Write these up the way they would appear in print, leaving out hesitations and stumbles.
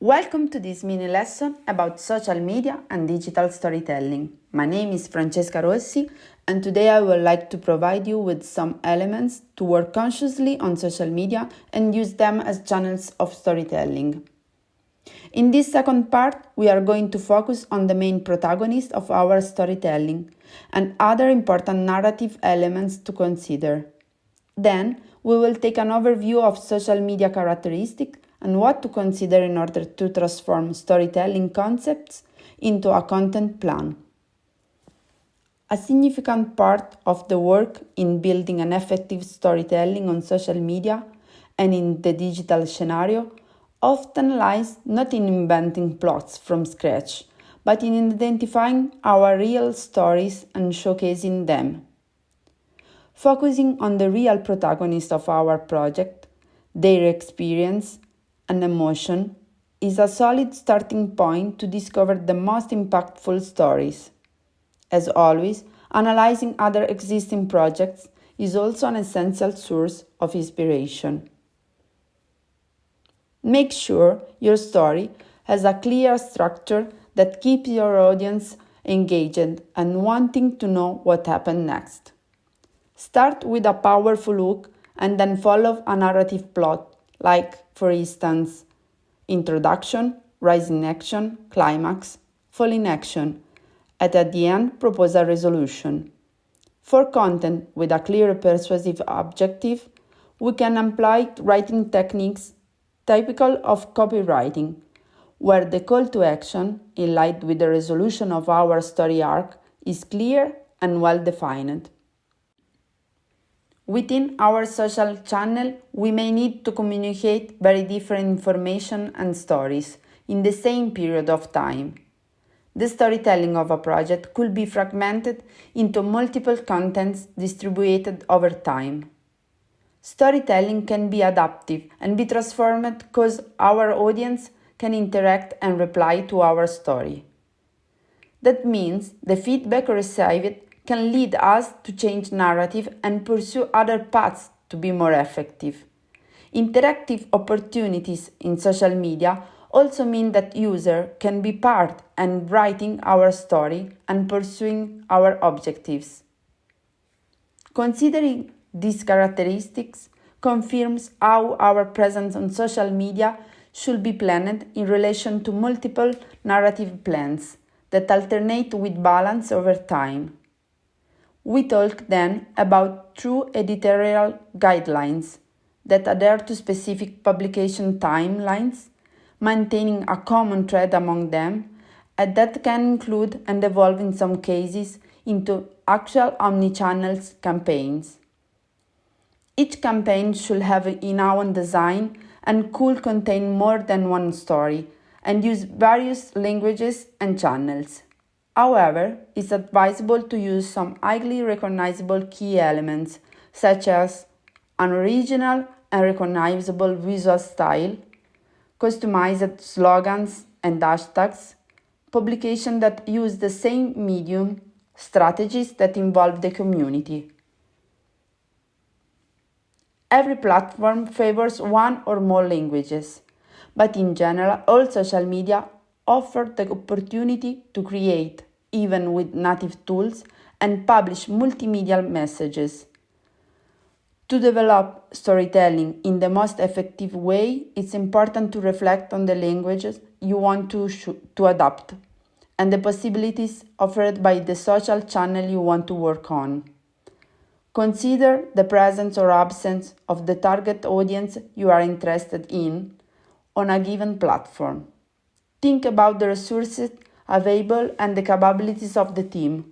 Welcome to this mini lesson about social media and digital storytelling. My name is Francesca Rossi, and today I would like to provide you with some elements to work consciously on social media and use them as channels of storytelling. In this second part, we are going to focus on the main protagonist of our storytelling and other important narrative elements to consider. Then, we will take an overview of social media characteristics and what to consider in order to transform storytelling concepts into a content plan. A significant part of the work in building an effective storytelling on social media and in the digital scenario often lies not in inventing plots from scratch, but in identifying our real stories and showcasing them. Focusing on the real protagonist of our project, their experience and emotion is a solid starting point to discover the most impactful stories. As always, analyzing other existing projects is also an essential source of inspiration. Make sure your story has a clear structure that keeps your audience engaged and wanting to know what happened next. Start with a powerful hook and then follow a narrative plot, like, for instance, introduction, rise in action, climax, fall in action, and at the end propose a resolution. For content with a clear persuasive objective, we can apply writing techniques typical of copywriting, where the call to action, in line with the resolution of our story arc, is clear and well defined. Within our social channel, we may need to communicate very different information and stories in the same period of time. The storytelling of a project could be fragmented into multiple contents distributed over time. Storytelling can be adaptive and be transformed because our audience can interact and reply to our story. That means the feedback received can lead us to change narrative and pursue other paths to be more effective. Interactive opportunities in social media also mean that user can be part and writing our story and pursuing our objectives. Considering these characteristics confirms how our presence on social media should be planned in relation to multiple narrative plans that alternate with balance over time. We talk then about true editorial guidelines that adhere to specific publication timelines, maintaining a common thread among them, and that can include and evolve in some cases into actual omnichannel campaigns. Each campaign should have an in-house design and could contain more than one story and use various languages and channels. However, it's advisable to use some highly recognizable key elements, such as an original and recognizable visual style, customized slogans and hashtags, publications that use the same medium, strategies that involve the community. Every platform favors one or more languages, but in general, all social media offer the opportunity to create, even with native tools, and publish multimedia messages. To develop storytelling in the most effective way, it's important to reflect on the languages you want to adapt and the possibilities offered by the social channel you want to work on. Consider the presence or absence of the target audience you are interested in on a given platform. Think about the resources available and the capabilities of the team.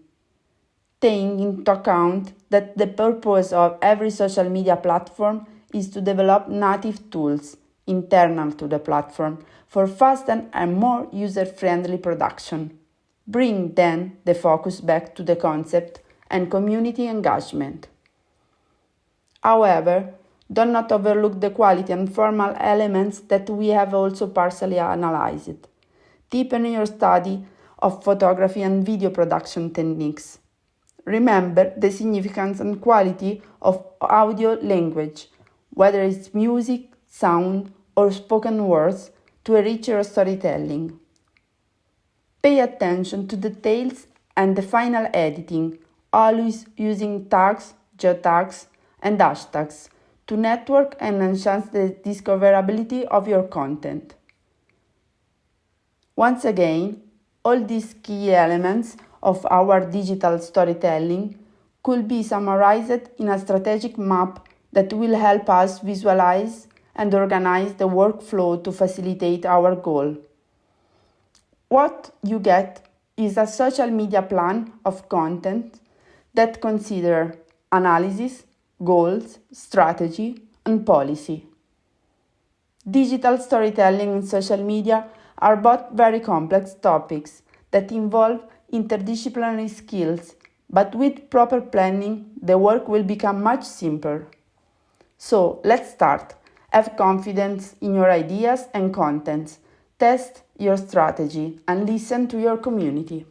Taking into account that the purpose of every social media platform is to develop native tools internal to the platform for faster and more user-friendly production. Bring then the focus back to the concept and community engagement. However, do not overlook the quality and formal elements that we have also partially analyzed. Deepen your study of photography and video production techniques. Remember the significance and quality of audio language, whether it's music, sound, or spoken words, to enrich your storytelling. Pay attention to details and the final editing, always using tags, geotags, and hashtags to network and enhance the discoverability of your content. Once again, all these key elements of our digital storytelling could be summarized in a strategic map that will help us visualize and organize the workflow to facilitate our goal. What you get is a social media plan of content that considers analysis, goals, strategy, and policy. Digital storytelling and social media are both very complex topics that involve interdisciplinary skills, but with proper planning, the work will become much simpler. So, let's start. Have confidence in your ideas and contents. Test your strategy and listen to your community.